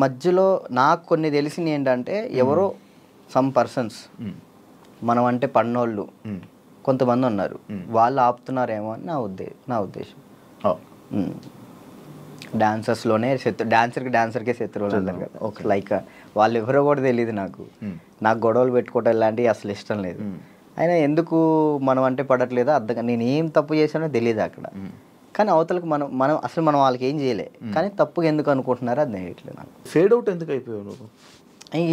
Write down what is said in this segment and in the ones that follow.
మధ్యలో నాకు కొన్ని తెలిసినవి ఏంటంటే ఎవరో సమ్ పర్సన్స్ మనం అంటే పన్నోళ్ళు కొంతమంది ఉన్నారు, వాళ్ళు ఆపుతున్నారేమో అని నా ఉద్దేశం. డాన్సర్స్లోనే డాన్సర్కే శత్రువులు అంటారు కదా, లైక్ వాళ్ళు ఎవరో కూడా తెలియదు నాకు గొడవలు పెట్టుకోవటం ఇలాంటివి అసలు ఇష్టం లేదు. అయినా ఎందుకు మనం అంటే పడట్లేదో అర్థం, నేను ఏం తప్పు చేశానో తెలియదు అక్కడ. కానీ అవతలకు మనం అసలు మనం వాళ్ళకి ఏం చేయలే, కానీ తప్పుగా ఎందుకు అనుకుంటున్నారో అది తెలియట్లేదు నాకు. ఫేడ్ అవుట్ ఎందుకు అయిపోయావు నువ్వు?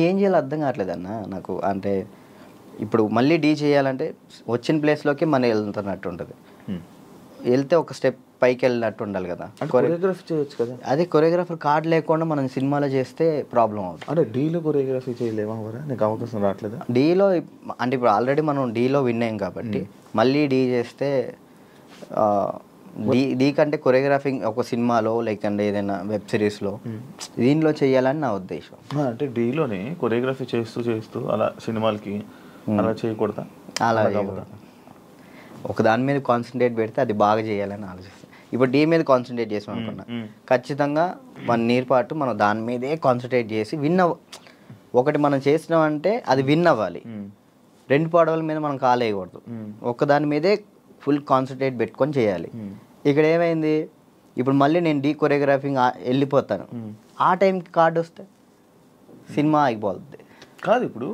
ఏం చేయాలో అర్థం కావట్లేదు అన్న నాకు. అంటే ఇప్పుడు మళ్ళీ డీ చేయాలంటే వచ్చిన ప్లేస్లోకి మనం వెళ్తున్నట్టు ఉంటుంది, వెళ్తే ఒక స్టెప్ పైకి వెళ్ళినట్టు ఉండాలి కదా. కొరియోగ్రఫీ చేయొచ్చు కదా. అదే కొరియోగ్రాఫర్ కార్డ్ లేకుండా మనం సినిమాలో చేస్తే ప్రాబ్లం అవుతుంది. అంటే డీలో కొరియోగ్రఫీ చేయలేమా? నీకు అవకాశం రావట్లేదా డీలో? అంటే ఇప్పుడు ఆల్రెడీ మనం డీలో విన్ అయ్యాం కాబట్టి మళ్ళీ డీ చేస్తే డీ కంటే కొరియోగ్రాఫింగ్ ఒక సినిమాలో లైక్ అంటే ఏదైనా వెబ్ సిరీస్లో దీనిలో చేయాలని నా ఉద్దేశం. అంటే డీలోనే కొరియోగ్రఫీ చేస్తూ అలా సినిమాలకి అలా చేయకూడదా? అలా ఒక దాని మీద కాన్సన్ట్రేట్ పెడితే అది బాగా చేయాలని ఆలోచిస్తాను. ఇప్పుడు డీ మీద కాన్సన్ట్రేట్ చేసాం అనుకున్నా, ఖచ్చితంగా 1 year పాటు మనం దాని మీదే కాన్సన్ట్రేట్ చేసి ఒకటి మనం చేసినామంటే అది విన్ అవ్వాలి. 2 పడవల మీద మనం కాలేయకూడదు, ఒకదాని మీదే ఫుల్ కాన్సన్ట్రేట్ పెట్టుకొని చేయాలి. ఇక్కడ ఏమైంది, ఇప్పుడు మళ్ళీ నేను డీ కొరియోగ్రాఫింగ్ వెళ్ళిపోతాను, ఆ టైంకి కార్డు వస్తే సినిమా ఆగిపోతుంది. కాదు, ఇప్పుడు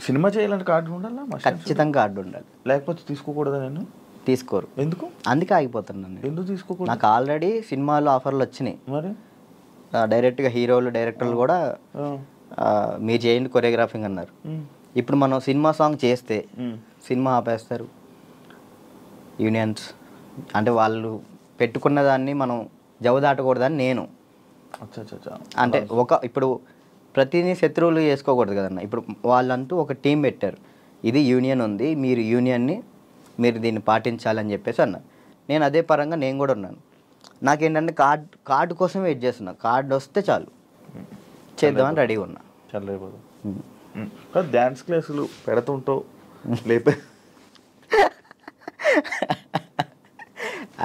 సినిమా చేయాలంటే కార్డు ఉండాలా? ఖచ్చితంగా కార్డు ఉండాలి, లేకపోతే తీసుకోకూడదా? నేను తీసుకోరు. ఎందుకు? అందుకే ఆగిపోతున్నాను. ఎందుకు తీసుకోకూడదు? నాకు ఆల్రెడీ సినిమాలో ఆఫర్లు వచ్చినాయి, మరి డైరెక్ట్గా హీరోలు డైరెక్టర్లు కూడా మీరు చేయండి కొరియోగ్రాఫింగ్ అన్నారు. ఇప్పుడు మనం సినిమా సాంగ్ చేస్తే సినిమా ఆపేస్తారు యూనియన్స్. అంటే వాళ్ళు పెట్టుకున్న దాన్ని మనం జవదాటకూడదని నేను. అంటే ఇప్పుడు ప్రతిదీ శత్రువులు చేసుకోకూడదు కదన్న. ఇప్పుడు వాళ్ళంటూ ఒక టీం పెట్టారు, ఇది యూనియన్ ఉంది, మీరు యూనియన్ని మీరు దీన్ని పాటించాలని చెప్పేసి అన్నారు. నేను అదే పరంగా నేను కూడా ఉన్నాను. నాకేంటంటే కార్డు కోసం వెయిట్ చేస్తున్నా, కార్డు వస్తే చాలు చేద్దామని రెడీగా ఉన్నా. చాలా డ్యాన్స్ క్లాసులు పెడుతుంటావు లేపే.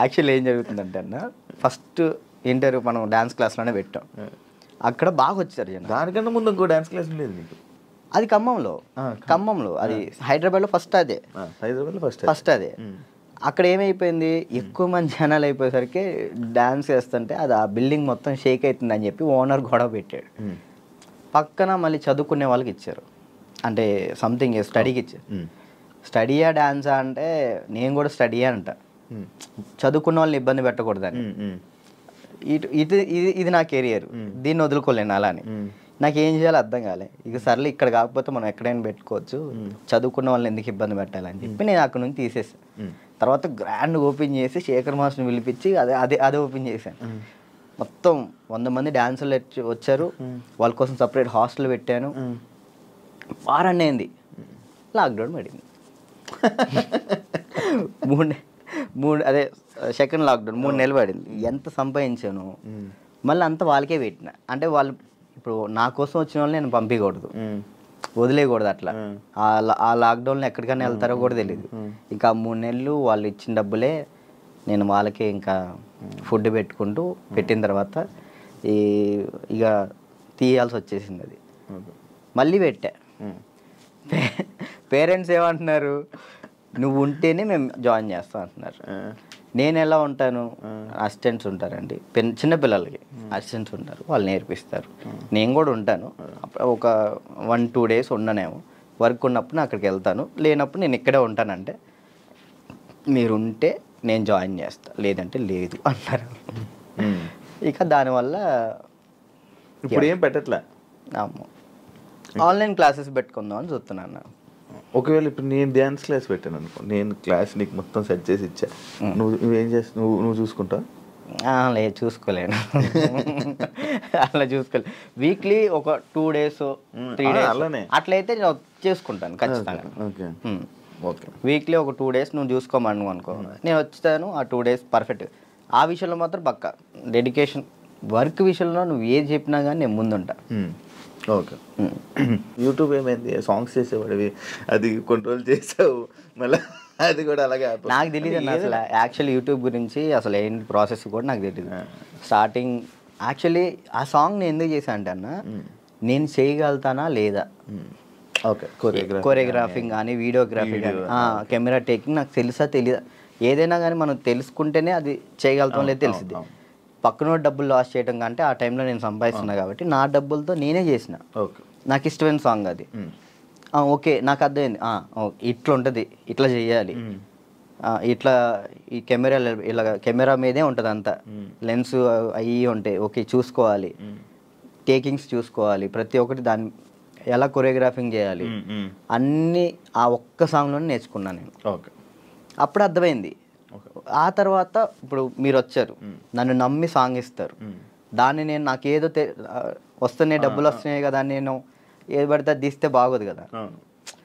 యాక్చువల్లీ ఏం జరుగుతుందంటే అన్న, ఫస్ట్ ఇంటర్వ్యూ మనం డ్యాన్స్ క్లాస్లోనే పెట్టాం, అక్కడ బాగా వచ్చారు జనం. దానికన్నా ముందు ఇంకో డ్యాన్స్ క్లాస్ లేదు నీకు? అది ఖమ్మంలో అది హైదరాబాద్లో ఫస్ట్ అదే. అక్కడ ఏమైపోయింది, ఎక్కువ మంది జనాలు అయిపోయేసరికి డ్యాన్స్ వేస్తుంటే అది ఆ బిల్డింగ్ మొత్తం షేక్ అవుతుందని చెప్పి ఓనర్ గొడవ పెట్టాడు. పక్కన మళ్ళీ చదువుకునే వాళ్ళకి ఇచ్చారు, అంటే సంథింగ్ స్టడీకి ఇచ్చారు. స్టడీయా డ్యాన్సా అంటే నేను కూడా స్టడీయా అంట, చదువుకున్న వాళ్ళని ఇబ్బంది పెట్టకూడదని. ఇది నా కెరియర్, దీన్ని వదులుకోలేను అలానే. నాకేం చేయాలో అర్థం కాలే. ఇక సర్లే ఇక్కడ కాకపోతే మనం ఎక్కడైనా పెట్టుకోవచ్చు, చదువుకున్న వాళ్ళని ఎందుకు ఇబ్బంది పెట్టాలని చెప్పి నేను అక్కడ నుంచి తీసేసాను. తర్వాత గ్రాండ్ ఓపెన్ చేసి శేఖర్ మాస్టర్ని పిలిపించి అదే ఓపెన్ చేశాను. మొత్తం 100 మంది డాన్సర్లు వచ్చారు, వాళ్ళ కోసం సపరేట్ హాస్టల్ పెట్టాను. వారాన్ని అయింది, లాక్డౌన్ పడింది. అదే సెకండ్ లాక్డౌన్ 3 నెలలు పడింది. ఎంత సంపాదించాను మళ్ళీ అంతా వాళ్ళకే పెట్టిన. అంటే వాళ్ళు ఇప్పుడు నా కోసం వచ్చిన వాళ్ళని నేను పంపించకూడదు, వదిలేయకూడదు. అట్లా ఆ లాక్డౌన్లో ఎక్కడికైనా వెళ్తారో కూడా తెలియదు. ఇంకా 3 నెలలు వాళ్ళు ఇచ్చిన డబ్బులే నేను వాళ్ళకే ఇంకా ఫుడ్ పెట్టుకుంటూ పెట్టిన తర్వాత ఇక తీయాల్సి వచ్చేసింది. అది మళ్ళీ పెట్టా. పేరెంట్స్ ఏమంటున్నారు, నువ్వు ఉంటేనే మేము జాయిన్ చేస్తాం అంటున్నారు. నేను ఎలా ఉంటాను, అసిస్టెంట్స్ ఉంటారండి, చిన్నపిల్లలకి అసిస్టెంట్స్ ఉంటారు, వాళ్ళు నేర్పిస్తారు. నేను కూడా ఉంటాను, ఒక 1-2 days ఉండనేమో. వర్క్ ఉన్నప్పుడు అక్కడికి వెళ్తాను, లేనప్పుడు నేను ఇక్కడే ఉంటానంటే మీరు ఉంటే నేను జాయిన్ చేస్తా, లేదంటే లేదు అన్నారు. ఇక దానివల్ల ఇప్పుడు ఏం పెట్టట్లే, ఆన్లైన్ క్లాసెస్ పెట్టుకుందాం అని చూస్తున్నాను. ఒకవేళ ఇప్పుడు నేను డ్యాన్స్ క్లాస్ పెట్టాను అనుకో, నేను క్లాస్ నీకు మొత్తం సెట్ చేసి ఇచ్చా, నువ్వేం చేస్తావు? నువ్వు చూసుకుంటావు? లేదు, చూసుకోలేను. అలా చూసుకోలేదు. వీక్లీ ఒక 2 days 3 days అలానే అట్లయితే నేను చేసుకుంటాను ఖచ్చితంగా. ఓకే, వీక్లీ ఒక 2 days నువ్వు చూసుకోమను అనుకో, నేను వచ్చాను ఆ 2 days పర్ఫెక్ట్. ఆ విషయంలో మాత్రం పక్కా డెడికేషన్. వర్క్ విషయంలో నువ్వు ఏది చెప్పినా కానీ నేను ముందుంటా. ఓకే. యూట్యూబ్ ఏమైంది, సాంగ్స్ చేసేవాడివి, అది కంట్రోల్ చేసావు, మళ్ళీ అది కూడా అలాగే నాకు తెలియదు అసలు. యాక్చువల్ యూట్యూబ్ గురించి అసలు ఏంటి ప్రాసెస్ కూడా నాకు తెలియదు. స్టార్టింగ్ యాక్చువల్లీ ఆ సాంగ్ నేను ఎందుకు చేశా అంటే అన్న, నేను చేయగలుగుతానా లేదా, ఓకే, కొరియోగ్రాఫింగ్ కానీ వీడియోగ్రఫీ కానీ కెమెరా టేకింగ్ నాకు తెలుసా తెలియదా, ఏదైనా కానీ మనం తెలుసుకుంటేనే అది చేయగలుగుతాం లేదు తెలిసింది. పక్కన డబ్బులు లాస్ చేయడం కంటే ఆ టైంలో నేను సంపాదిస్తున్నా కాబట్టి నా డబ్బులతో నేనే చేసిన. నాకు ఇష్టమైన సాంగ్ అది. ఓకే నాకు అర్థమైంది, ఇట్లా ఉంటుంది, ఇట్లా చేయాలి, ఇట్లా ఈ కెమెరా ఇలా కెమెరా మీదే ఉంటుంది అంతా, లెన్స్ అవి ఉంటాయి, ఓకే చూసుకోవాలి, టేకింగ్స్ చూసుకోవాలి, ప్రతి ఒక్కటి దాన్ని ఎలా కొరియోగ్రాఫింగ్ చేయాలి అన్నీ ఆ ఒక్క సాంగ్లోనే నేర్చుకున్నాను నేను. ఓకే, అప్పుడు అర్థమైంది. ఆ తర్వాత ఇప్పుడు మీరు వచ్చారు, నన్ను నమ్మి సాంగ్ ఇస్తారు, దాన్ని నేను నాకేదో వస్తున్నాయి డబ్బులు వస్తున్నాయి కదా, నేను ఏది పడితే అది తీస్తే బాగోదు కదా,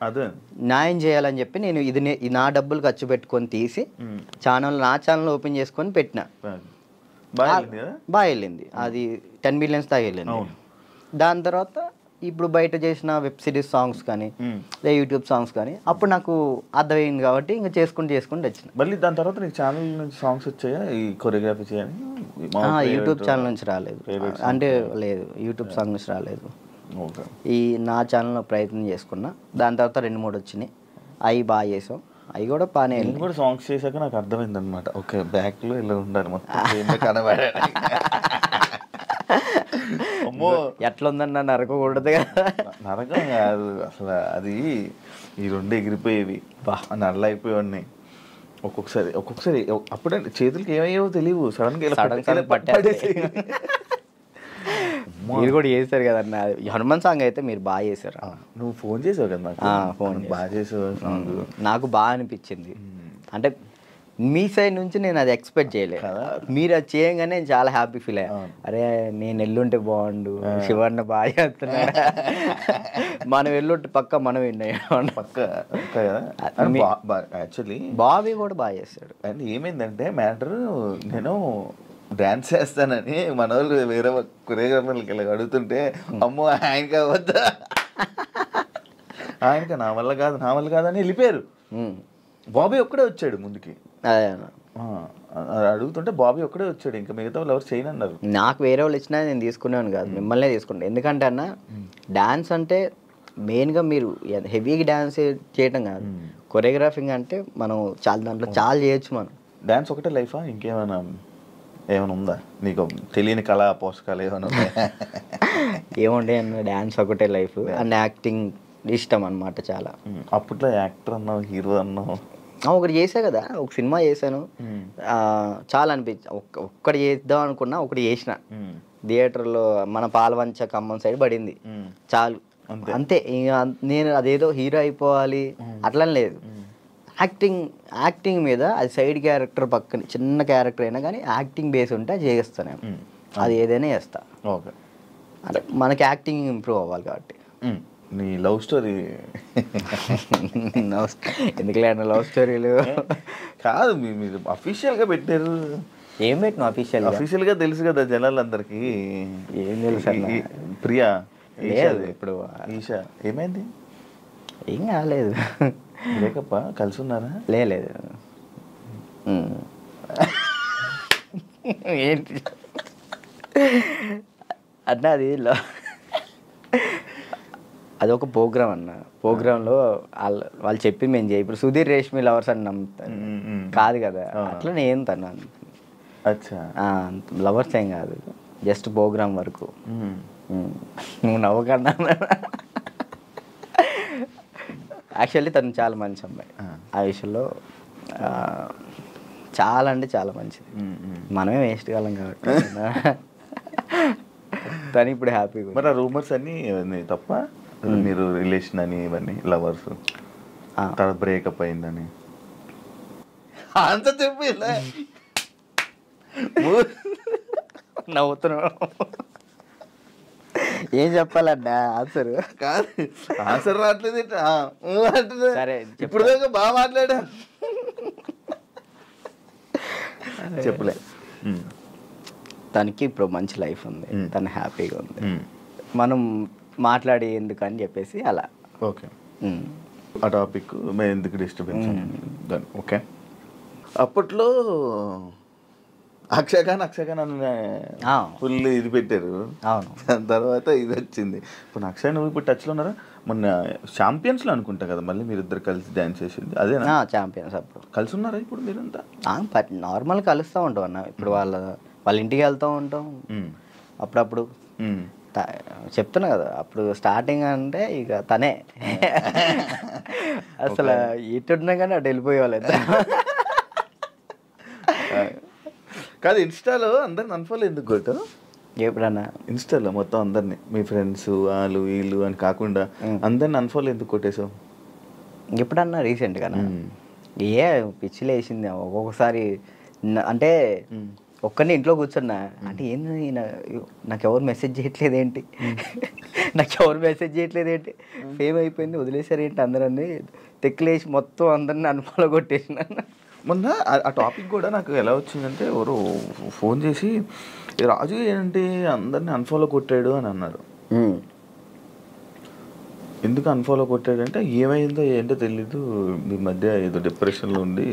అదే న్యాయం చేయాలని చెప్పి నేను ఇది నా డబ్బులు ఖర్చు పెట్టుకొని తీసి నా ఛానల్ ఓపెన్ చేసుకొని పెట్టిన. బాగా వెళ్ళింది అది, 10 millions దాకా వెళ్ళింది. దాని తర్వాత ఇప్పుడు బయట చేసిన వెబ్ సిరీస్ సాంగ్స్ కానీ యూట్యూబ్ సాంగ్స్ కానీ అప్పుడు నాకు అర్థమైంది కాబట్టి ఇంకా చేసుకుంటూ వచ్చిన. మళ్ళీ దాని తర్వాత నీకు ఛానల్ నుంచి సాంగ్స్ వచ్చాయా ఈ కొరియోగ్రఫీ చేయని? యూట్యూబ్ ఛానల్ నుంచి రాలేదు, అంటే లేదు, యూట్యూబ్ సాంగ్ నుంచి రాలేదు. ఈ నా ఛానల్లో ప్రయత్నం చేసుకున్నా, దాని తర్వాత 2-3 వచ్చినాయి, అవి బాగా చేసాం, అవి కూడా బాగానే. నేను కూడా సాంగ్స్ చేశాక నాకు అర్థమైంది అనమాట, ఓకే బ్యాక్లో ఇలా ఉండాలి మొత్తం కనబడే. అమ్మో ఎట్లా ఉందన్న నరకకూడదు కదా. నరకం కాదు అసలు, అది ఈ 2 ఎగిరిపోయేవి, నల్ల అయిపోయేవాడిని. ఒక్కొక్కసారి అప్పుడే చేతులకి ఏమయ్యేవో తెలియవు, సడన్గా పట్టేసి. మీరు కూడా చేశారు కదన్న హనుమాన్ సాంగ్, అయితే మీరు బాగా చేశారు. నువ్వు ఫోన్ చేసావు కదా నాకు, ఫోన్ బాగా చేసావు సాంగ్, నాకు బాగా అనిపించింది. అంటే మీ సైడ్ నుంచి నేను అది ఎక్స్పెక్ట్ చేయలేదు, మీరు అది చేయగానే నేను చాలా హ్యాపీ ఫీల్ అయ్యా. అరే నేను ఎల్లుంటే బాగుండు, శివన్న బాగా చేస్తున్నాడు, మనం ఎల్లుంటే పక్క మనం యాక్చువల్లీ బాబీ కూడా బాగా చేస్తాడు. అండ్ ఏమైందంటే మ్యాటర్, నేను డాన్స్ చేస్తానని మన వాళ్ళు వేరే కొరియోగ్రాఫర్లకి ఇలా అడుగుతుంటే, అమ్మో ఆయనకా వద్దా, ఆయనకా నా వల్ల కాదని వెళ్ళిపోయారు. బాబీ ఒక్కడే వచ్చాడు ముందుకి, అడుగుతుంటే బాబీ ఒక్కడే వచ్చాడు, ఇంకా మిగతా వాళ్ళు ఎవరు చేయనన్నారు. నాకు వేరే వాళ్ళు ఇచ్చినా నేను తీసుకున్నాను కాదు, మిమ్మల్నే తీసుకుంటాను. ఎందుకంటే అన్న డాన్స్ అంటే మెయిన్గా మీరు హెవీగా డాన్స్ చేయటం కాదు, కొరియోగ్రాఫింగ్ అంటే మనం దాంట్లో చాలా చేయొచ్చు. మనం డాన్స్ ఒకటే లైఫా, ఇంకేమైనా ఉందా నీకు తెలియని కళా పోషకాలు ఏమైనా ఉన్నాయా? ఏముండే అన్న, డాన్స్ ఒకటే లైఫ్ అండ్ యాక్టింగ్ ఇష్టం అనమాట చాలా. అప్పట్లో యాక్టర్ అన్నావు, హీరో అన్నావు, ఒకటి చేసా కదా, ఒక సినిమా చేశాను, చాలా అనిపించి ఒక్కటి చేద్దాం అనుకున్నా, ఒకటి చేసిన థియేటర్లో మన పాలవంచ ఖమ్మం సైడ్ పడింది, చాలు అంతే. ఇంకా నేను అదేదో హీరో అయిపోవాలి అట్లా లేదు, యాక్టింగ్ మీద అది సైడ్ క్యారెక్టర్ పక్కన చిన్న క్యారెక్టర్ అయినా కానీ యాక్టింగ్ బేస్ ఉంటే చేస్తాను, అది ఏదైనా చేస్తా. ఓకే, అంటే మనకి యాక్టింగ్ ఇంప్రూవ్ అవ్వాలి కాబట్టి. నీ లవ్ స్టోరీ ఎందుకులే అన్న లవ్ స్టోరీలు కాదు, మీరు అఫీషియల్గా పెట్టారు. ఏం పెట్టిన అఫీషియల్గా తెలుసు కదా జనాలందరికీ. ఏం తెలుసు? ప్రియా లేదు ఇప్పుడు. ఈషా ఏమైంది? ఏం కాలేదు, బ్రేకప్ కలిసి ఉన్నారా? లేదు. ఏంటి అన్న, అది ఒక ప్రోగ్రామ్ అన్న, ప్రోగ్రాంలో వాళ్ళు చెప్పి మేము చేయి, ఇప్పుడు సుధీర్ రేష్మి లవర్స్ అని నమ్ముతాను కాదు కదా, అట్లా నేను తను లవర్స్ ఏం కాదు, జస్ట్ ప్రోగ్రామ్ వరకు. నువ్వు నవ్వకన్నా. యాక్చువల్లీ తను చాలా మంచి అమ్మాయి, ఆ విషయంలో చాలా అంటే చాలా మంచిది, మనమే వేస్ట్ కాలం కాబట్టి. తను ఇప్పుడు హ్యాపీగా. మరి ఆ రూమర్స్ అన్నీ తప్ప, మీరు రిలేషన్ అని ఇవన్నీ లవర్స్ తర్వాత బ్రేకప్ అయిందని అంత చెప్పి నవ్వుతున్నావు, ఏం చెప్పాలన్నా ఆన్సర్? కాదు, ఆన్సర్ రావట్లేదు. సరే ఇప్పుడు దాకా బాగా మాట్లాడా, చెప్పలే. తనకి ఇప్పుడు మంచి లైఫ్ ఉంది, తను హ్యాపీగా ఉంది, మనం మాట్లాడి ఎందుకని చెప్పేసి అలా. ఓకే, ఆ టాపిక్ మేము ఎందుకు డిస్టర్బెన్స్. ఓకే, అప్పట్లో అక్షయఖాన్ ఆ. ఫుల్ ఇది పెట్టారు. అవును. దాని తర్వాత ఇది వచ్చింది. ఇప్పుడు అక్షయ్ నువ్వు ఇప్పుడు టచ్లో ఉన్నారా? మొన్న ఛాంపియన్స్లో అనుకుంటా కదా మళ్ళీ మీరిద్దరు కలిసి డ్యాన్స్ చేసింది అదేనా? ఛాంపియన్స్ అప్పుడు కలిసి ఉన్నారా ఇప్పుడు మీరంతా? నార్మల్ కలుస్తూ ఉంటాం అన్న. ఇప్పుడు వాళ్ళ ఇంటికి వెళ్తూ ఉంటాం అప్పుడప్పుడు. చెప్తున్నా కదా అప్పుడు స్టార్టింగ్ అంటే ఇక తనే అసలు ఇటున్నా కానీ అటు వెళ్ళిపోయేవాళ్ళు. కాదు ఇన్స్టాలో అందరిని అన్ఫాలో ఎందుకు కొట్టు? ఎప్పుడన్నా ఇన్స్టాలో మొత్తం అందరినీ మీ ఫ్రెండ్స్ వాళ్ళు వీళ్ళు అని కాకుండా అందరిని అన్ఫాలో ఎందుకు కొట్టేసావు? ఎప్పుడన్నా రీసెంట్గానా? ఏ పిచ్చిలు వేసింది ఒక్కొక్కసారి. అంటే ఒక్కరిని ఇంట్లో కూర్చున్నా అంటే ఏంది నాకు ఎవరు మెసేజ్ చేయట్లేదు ఏంటి, ఫేమ్ అయిపోయింది వదిలేసారు ఏంటి అందరన్నీ తెక్కులేసి మొత్తం అందరిని అన్ఫాలో కొట్టేసిన. మొన్న ఆ టాపిక్ కూడా నాకు ఎలా వచ్చిందంటే ఎవరు ఫోన్ చేసి రాజు ఏంటి అందరిని అన్ఫాలో కొట్టాడు అని అన్నారు. ఎందుకు అన్ఫాలో కొట్టాడంటే ఏమైందో ఏంటో తెలీదు, మీ మధ్య ఏదో డిప్రెషన్లో ఉండి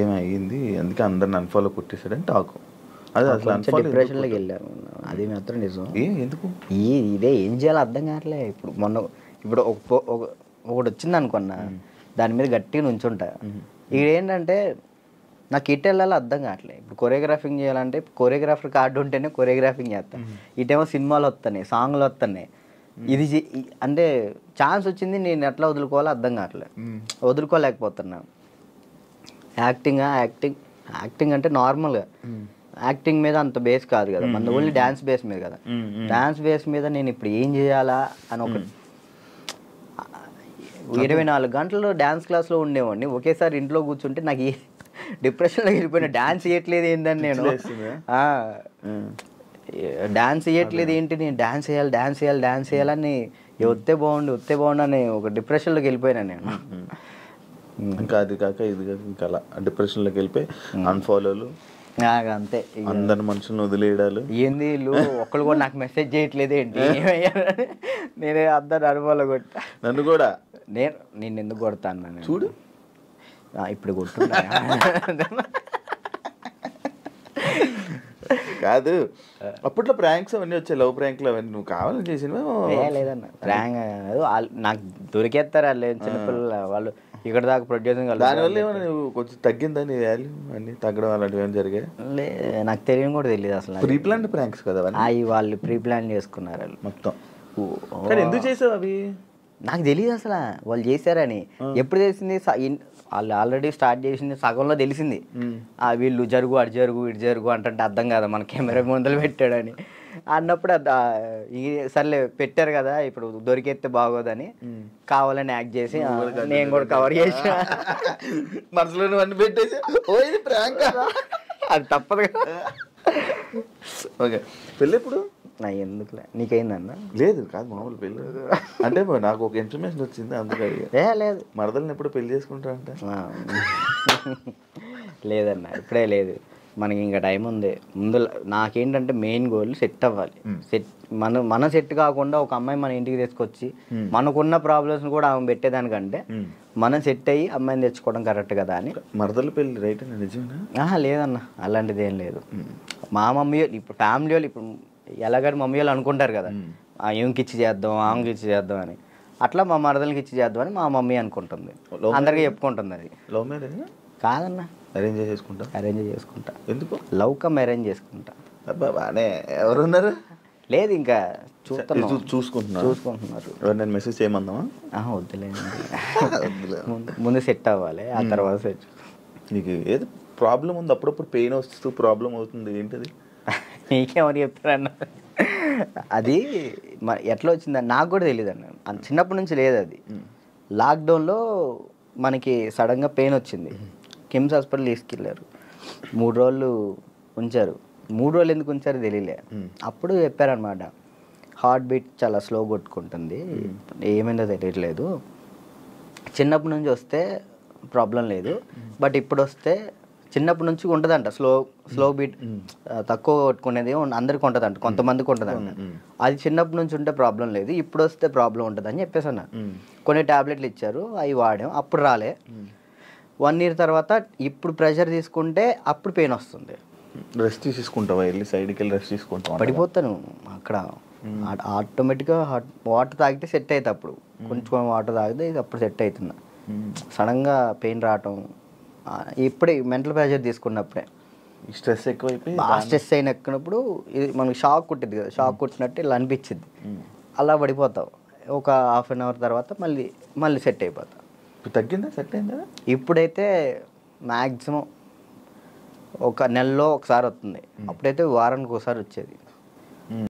ఏమైంది అందుకే అందరిని అన్ఫాలో కొట్టేశాడని టాకు. అదే అసలు డిప్రెషన్లోకి వెళ్ళారు. అది మాత్రం నిజం. ఎందుకు ఇదే ఏం చేయాలో అర్థం కావట్లే. ఇప్పుడు ఒకటి వచ్చింది అనుకున్నా దాని మీద గట్టిగా నుంచుంటా. ఇక్కడ ఏంటంటే నాకు ఇటు వెళ్ళాలో అర్థం కావట్లేదు. ఇప్పుడు కొరియోగ్రాఫింగ్ చేయాలంటే కొరియోగ్రాఫర్ కార్డు ఉంటేనే కొరియోగ్రాఫింగ్ చేస్తాను. ఇటేమో సినిమాలు వస్తున్నాయి, సాంగ్లు వస్తున్నాయి. ఇది అంటే ఛాన్స్ వచ్చింది నేను ఎట్లా వదులుకోవాలో అర్థం కావట్లేదు, వదులుకోలేకపోతున్నా. యాక్టింగ్ అంటే నార్మల్గా యాక్టింగ్ మీద అంత బేస్ కాదు కదా, మన ఓన్లీ డ్యాన్స్ బేస్ మీద కదా. డ్యాన్స్ బేస్ మీద నేను ఇప్పుడు ఏం చేయాలా అని ఒక 24 గంటలు డ్యాన్స్ క్లాస్లో ఉండేవాడిని. ఒకేసారి ఇంట్లో కూర్చుంటే నాకు డిప్రెషన్లో వెళ్ళిపోయినా. డ్యాన్స్ చేయట్లేదు ఏందని నేను డాన్స్ చేయట్లేదు ఏంటి, నేను డాన్స్ చేయాలని వస్తే బాగుండు అని ఒక డిప్రెషన్లోకి వెళ్ళిపోయినా నేను. ఇంకా అది కాక ఇది కాక ఇంకా అలా డిప్రెషన్లోకి వెళ్ళిపోయి అన్ఫాలోలు అంతే. అందరి మనుషులను వదిలేయడాలు. ఏంది వీళ్ళు ఒక్కళ్ళు కూడా నాకు మెసేజ్ చేయట్లేదు ఏంటి, నేనే అందరు అనుభవాలు కొట్టా. నన్ను కూడా నేను ఎందుకు కొడతాను చూడు ఇప్పుడు కొట్టున్నా. కాదు అప్పట్లో ప్రాంక్స్ అవన్నీ వచ్చాయి, లవ్ ప్రాంక్లు అవన్నీ నువ్వు కావాలని చేసినవా? లేదన్న ప్రాంక్ నాకు దొరికేస్తారు వాళ్ళు చిన్నపిల్లలు, వాళ్ళు ఇక్కడ దాకా ప్రొడ్యూసింగ్. దానివల్ల ఏమైనా నువ్వు కొంచెం తగ్గిందా నీ వాల్యూ అన్నీ తగ్గడం అలాంటివి ఏమైనా జరిగాయి? నాకు తెలియని కూడా తెలియదు అసలు. ప్రీ ప్లాన్ ప్రాంక్స్ కదా అవి వాళ్ళు ప్రీ ప్లాన్ చేసుకున్నారు వాళ్ళు మొత్తం. ఎందుకు చేసావు అవి? నాకు తెలియదు అసలు వాళ్ళు చేశారని. ఎప్పుడు తెలిసింది? వాళ్ళు ఆల్రెడీ స్టార్ట్ చేసింది సగంలో తెలిసింది. వీళ్ళు జరుగు అటు జరుగు అంటే అర్థం కదా మన కెమెరా ముందలు పెట్టాడని అన్నప్పుడు సర్లే పెట్టారు కదా ఇప్పుడు దొరికేస్తే బాగోదని కావాలని యాక్ట్ చేసి నేను కూడా కవర్ చేసి మనసులో అన్ని పెట్టేసి అది తప్పదు కదా. ఓకే పెళ్ళి ఎప్పుడు? ఎందుకులే నీకైందన్న? లేదు కాదు మామూలు పెళ్ళి అంటే నాకు ఒక ఇన్ఫర్మేషన్ వచ్చింది అందుకే. లేదు మరదల్ని ఎప్పుడు పెళ్లి చేసుకుంటారంట? లేదన్న ఇప్పుడే లేదు, మనకి ఇంకా టైం ఉంది. ముందు నాకేంటంటే మెయిన్ గోల్ సెట్ అవ్వాలి. మన సెట్ కాకుండా ఒక అమ్మాయి మన ఇంటికి తీసుకొచ్చి మనకున్న ప్రాబ్లమ్స్ కూడా ఆమె పెట్టేదానికంటే మనం సెట్ అయ్యి అమ్మాయిని తెచ్చుకోవడం కరెక్ట్ కదా అని. మరదల పెళ్ళి రైట్ అని నిజమేనా? లేదన్న అలాంటిది ఏం లేదు. మా మమ్మీ ఇప్పుడు ఫ్యామిలీ వాళ్ళు ఇప్పుడు ఎలాగని మమ్మీ వాళ్ళు అనుకుంటారు కదా ఏమికి ఇచ్చి చేద్దాం ఆమెకి ఇచ్చి చేద్దాం అని, అట్లా మా మరదలకి ఇచ్చి చేద్దామని మా మమ్మీ అనుకుంటుంది, అందరికీ చెప్పుకుంటుంది. అది లవ్ మ్యారేజ్ కాదన్న, అరేంజ్ చేసుకుంటా. ఎందుకు? లవ్ కమ్ అరేంజ్ చేసుకుంటా. బానే ఎవరున్నారు? లేదు ఇంకా చూసుకుంటున్నారు. నేను మెసేజ్ చేయమందామా? వద్దులేండి, ముందు సెట్ అవ్వాలి ఆ తర్వాత సెట్. నీకు ఏదో ప్రాబ్లం ఉంది, అప్పుడప్పుడు పెయిన్ వస్తూ ప్రాబ్లం అవుతుంది, ఏంటది? నీకేమని చెప్తారన్న? అది ఎట్లా వచ్చిందని నాకు కూడా తెలియదు అన్న, చిన్నప్పటి నుంచి లేదు అది. లాక్డౌన్లో మనకి సడన్గా పెయిన్ వచ్చింది, కిమ్స్ హాస్పిటల్ తీసుకెళ్ళారు, 3 రోజులు ఉంచారు. 3 రోజులు ఎందుకు ఉంచారో తెలియలే. అప్పుడు చెప్పారనమాట హార్ట్ బీట్ చాలా స్లో కొట్టుకుంటుంది, ఏమైందో తెలియట్లేదు, చిన్నప్పటి నుంచి వస్తే ప్రాబ్లం లేదు, బట్ ఇప్పుడు వస్తే చిన్నప్పటి నుంచి ఉంటుందంట స్లో బీట్ తక్కువ కొట్టుకునేది అందరికి ఉంటుందంట, కొంతమందికి ఉంటుందంట. అది చిన్నప్పటి నుంచి ఉంటే ప్రాబ్లం లేదు, ఇప్పుడు వస్తే ప్రాబ్లం ఉంటుంది అని చెప్పేసి అన్నారు. కొన్ని ట్యాబ్లెట్లు ఇచ్చారు, అవి వాడాం, అప్పుడు రాలే. 1 year తర్వాత ఇప్పుడు ప్రెషర్ తీసుకుంటే అప్పుడు పెయిన్ వస్తుంది. రెస్ట్ తీసుకుంటావా, వెళ్ళి సైడ్కి వెళ్ళి రెస్ట్ తీసుకుంటావా? పడిపోతాను అక్కడ. ఆటోమేటిక్గా వాటర్ తాగితే సెట్ అవుతుంది. అప్పుడు కొంచెం వాటర్ తాగితే అప్పుడు సెట్ అవుతున్నా. సడన్గా పెయిన్ రావటం ఇప్పుడే మెంటల్ ప్రెషర్ తీసుకున్నప్పుడే. స్ట్రెస్ ఎక్కువైపోయి బాగా స్ట్రెస్ అయినప్పుడు ఇది మనకి షాక్ కొట్టింది కదా, షాక్ కొట్టినట్టు ఇలా అనిపించింది. అలా పడిపోతావు. ఒక హాఫ్ అన్ అవర్ తర్వాత మళ్ళీ సెట్ అయిపోతావు. తగ్గిందా, సెట్ అయిందా? ఇప్పుడైతే మ్యాక్సిమం ఒక నెలలో ఒకసారి వస్తుంది. అప్పుడైతే వారానికి ఒకసారి వచ్చేది.